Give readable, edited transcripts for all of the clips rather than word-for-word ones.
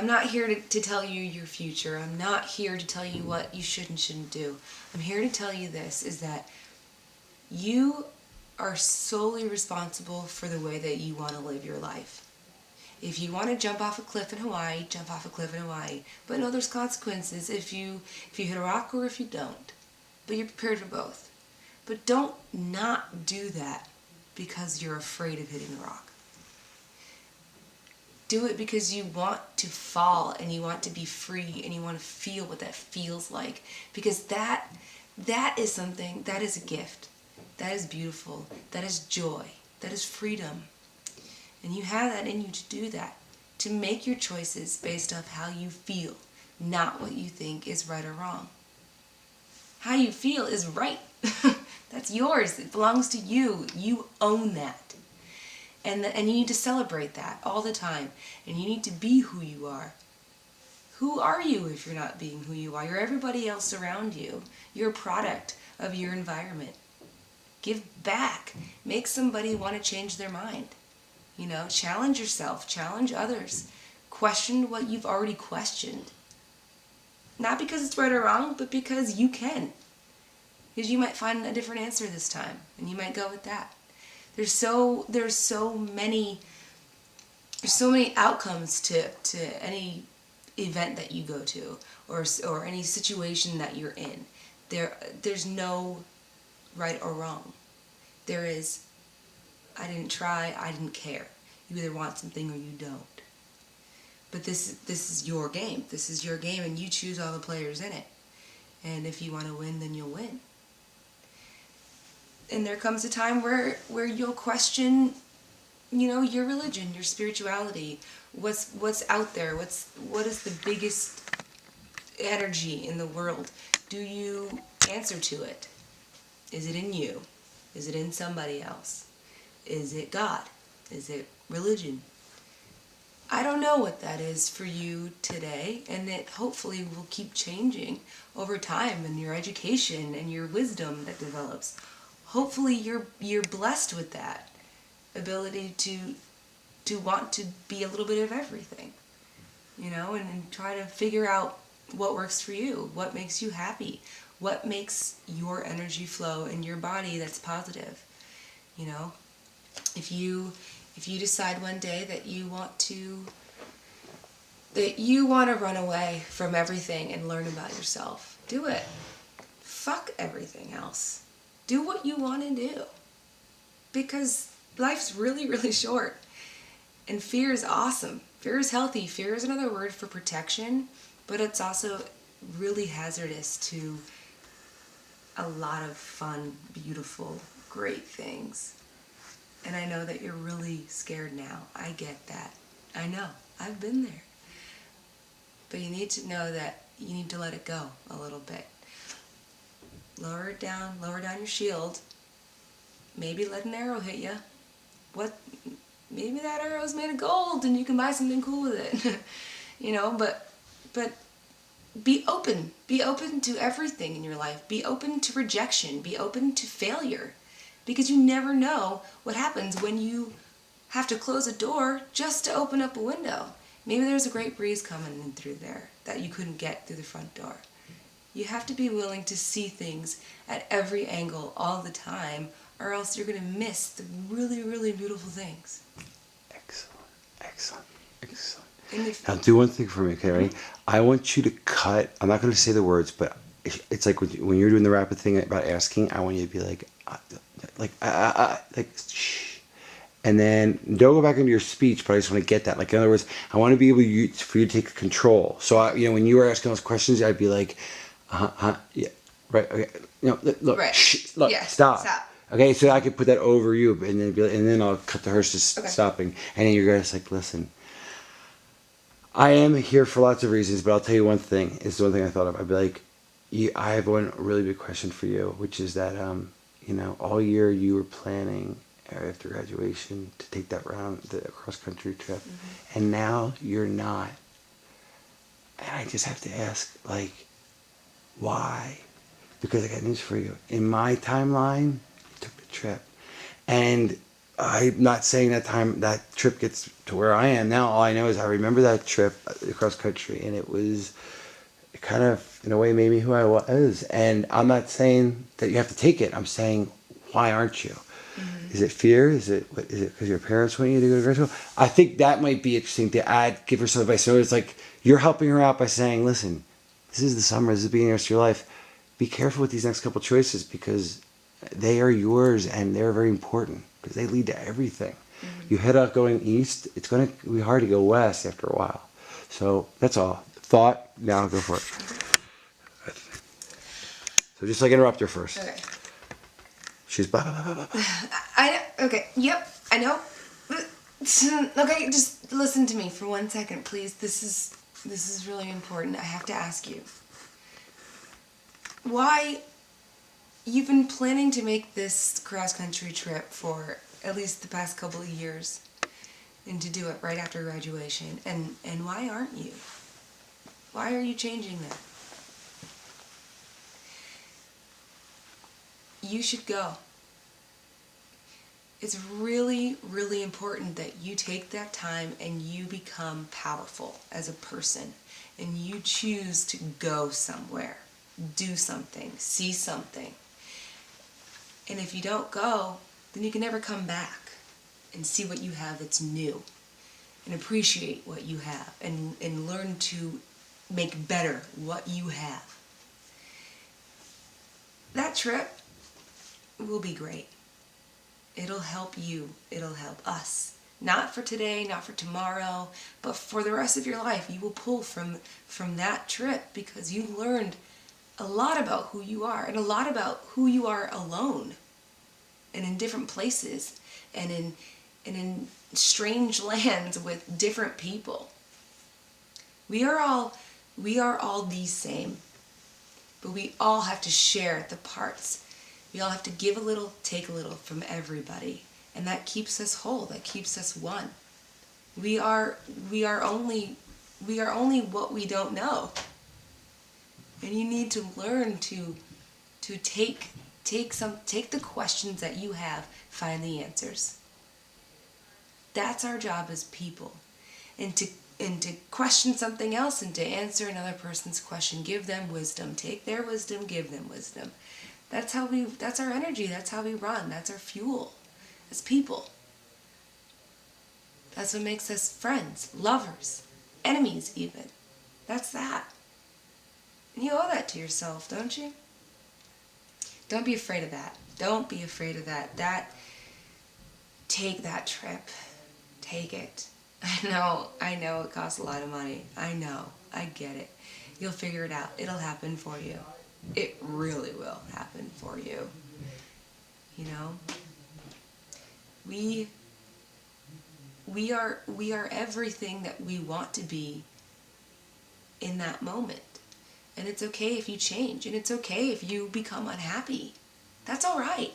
I'm not here to tell you your future. I'm not here to tell you what you should and shouldn't do. I'm here to tell you this, is that you are solely responsible for the way that you want to live your life. If you want to jump off a cliff in Hawaii, jump off a cliff in Hawaii. But no, there's consequences if you hit a rock or if you don't. But you're prepared for both. But don't not do that because you're afraid of hitting the rock. Do it because you want to fall and you want to be free and you want to feel what that feels like. Because that is something, that is a gift. That is beautiful. That is joy. That is freedom. And you have that in you to do that. To make your choices based off how you feel, not what you think is right or wrong. How you feel is right. That's yours. It belongs to you. You own that. And you need to celebrate that all the time. And you need to be who you are. Who are you if you're not being who you are? You're everybody else around you. You're a product of your environment. Give back. Make somebody want to change their mind. You know, challenge yourself. Challenge others. Question what you've already questioned. Not because it's right or wrong, but because you can. Because you might find a different answer this time. And you might go with that. There's so many outcomes to any event that you go to or any situation that you're in. There's no right or wrong. There is, I didn't try, I didn't care. You either want something or you don't. But this is your game. This is your game and you choose all the players in it. And if you want to win, then you'll win. And there comes a time where you'll question, you know, your religion, your spirituality, what's out there, what is the biggest energy in the world? Do you answer to it? Is it in you? Is it in somebody else? Is it God? Is it religion? I don't know what that is for you today, and it hopefully will keep changing over time in your education and your wisdom that develops. Hopefully you're blessed with that ability to want to be a little bit of everything, you know, and try to figure out what works for you, what makes you happy, what makes your energy flow in your body that's positive. You know, if you decide one day that you want to run away from everything and learn about yourself, do it. Fuck everything else. Do what you want to do. Because life's really, really short. And fear is awesome. Fear is healthy. Fear is another word for protection, but it's also really hazardous to a lot of fun, beautiful, great things. And I know that you're really scared now. I get that. I know. I've been there. But you need to know that you need to let it go a little bit. Lower down your shield. Maybe let an arrow hit you. Maybe that arrow is made of gold and you can buy something cool with it. You know, but be open. Be open to everything in your life. Be open to rejection. Be open to failure. Because you never know what happens when you have to close a door just to open up a window. Maybe there's a great breeze coming in through there that you couldn't get through the front door. You have to be willing to see things at every angle all the time, or else you're going to miss the really, really beautiful things. Excellent. Now do one thing for me, okay, ready? I want you to cut, I'm not going to say the words, but it's like when you're doing the rapid thing about asking, I want you to be like shh. And then don't go back into your speech, but I just want to get that. Like, in other words, I want to be able for you to take control. So, when you were asking those questions, I'd be like, yeah, right, okay. Look, right. Shh, look, Yes, stop. Okay, so I could put that over you, and then I'll cut to her just stopping. And then you're just like, listen, I am here for lots of reasons, but I'll tell you one thing. It's the one thing I thought of. I'd be like, I have one really big question for you, which is that, all year you were planning after graduation to take that the cross-country trip, and now you're not. And I just have to ask, like, why? Because I got news for you. In my timeline, you took the trip. And I'm not saying that trip gets to where I am now. All I know is I remember that trip across country, and it was kind of, in a way, made me who I was. And I'm not saying that you have to take it. I'm saying, why aren't you? Is it fear? Is it because your parents want you to go to grad school? I think that might be interesting to add, give her some advice. So it's like you're helping her out by saying, listen, this is the summer, this is the beginning of your life. Be careful with these next couple choices because they are yours and they're very important because they lead to everything. You head out going east, it's going to be hard to go west after a while. So that's all. Thought, now go for it. So just like interrupt her first. Okay. She's blah, blah, blah, blah, blah. Okay, yep, I know. Okay, just listen to me for 1 second, please. This is really important. I have to ask you. Why you've been planning to make this cross-country trip for at least the past couple of years and to do it right after graduation, and why aren't you? Why are you changing that? You should go. It's really, really important that you take that time and you become powerful as a person and you choose to go somewhere, do something, see something. And if you don't go, then you can never come back and see what you have that's new and appreciate what you have and learn to make better what you have. That trip will be great. It'll help you. It'll help us. Not for today, not for tomorrow, but for the rest of your life. You will pull from that trip because you learned a lot about who you are and a lot about who you are alone and in different places and in strange lands with different people. We are all the same, but we all have to share the parts. We all have to give a little, take a little from everybody, and that keeps us whole. That keeps us one. We are only what we don't know, and you need to learn to take the questions that you have, find the answers. That's our job as people, and to question something else and to answer another person's question. Give them wisdom. Take their wisdom. Give them wisdom. That's our energy, that's how we run, that's our fuel as people. That's what makes us friends, lovers, enemies even. That's that. And you owe that to yourself, don't you? Don't be afraid of that. Don't be afraid of that. Take that trip. Take it. I know it costs a lot of money. I know, I get it. You'll figure it out. It'll happen for you. It really will happen for you. You know? We are everything that we want to be in that moment. And it's okay if you change. And it's okay if you become unhappy. That's all right.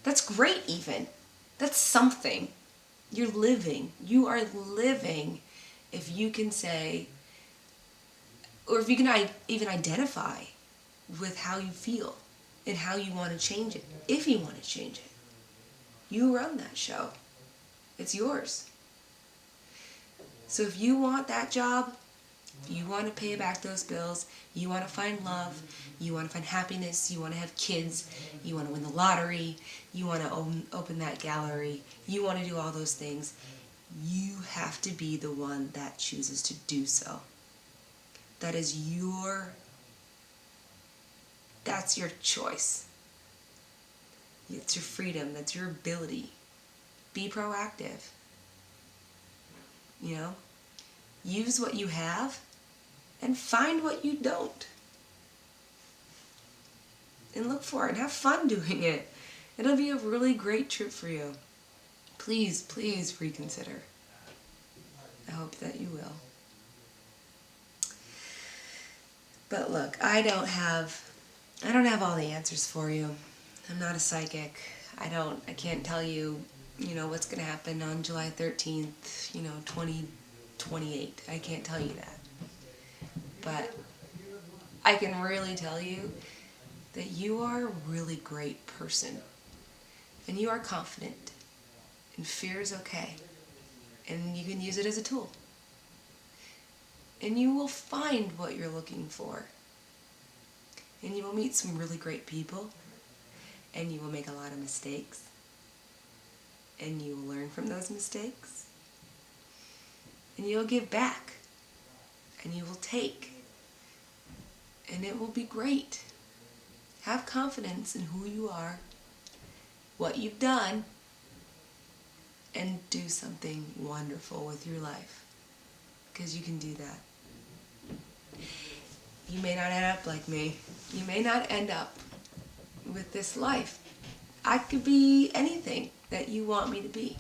That's great even. That's something. You're living. You are living if you can say, or if you can even identify with how you feel and how you want to change it. If you want to change it, you run that show. It's yours. So if you want that job, if you want to pay back those bills, you want to find love, you want to find happiness, you want to have kids, you want to win the lottery, you want to open that gallery, you want to do all those things, you have to be the one that chooses to do so. That's your choice. It's your freedom. That's your ability. Be proactive. You know? Use what you have and find what you don't. And look for it and have fun doing it. It'll be a really great trip for you. Please, please reconsider. I hope that you will. But look, I don't have all the answers for you. I'm not a psychic. I can't tell you, what's going to happen on July 13th, 2028. I can't tell you that. But I can really tell you that you are a really great person. And you are confident. And fear is okay. And you can use it as a tool. And you will find what you're looking for. And you will meet some really great people. And you will make a lot of mistakes. And you will learn from those mistakes. And you'll give back. And you will take. And it will be great. Have confidence in who you are, what you've done, and do something wonderful with your life. Because you can do that. You may not end up like me. You may not end up with this life. I could be anything that you want me to be.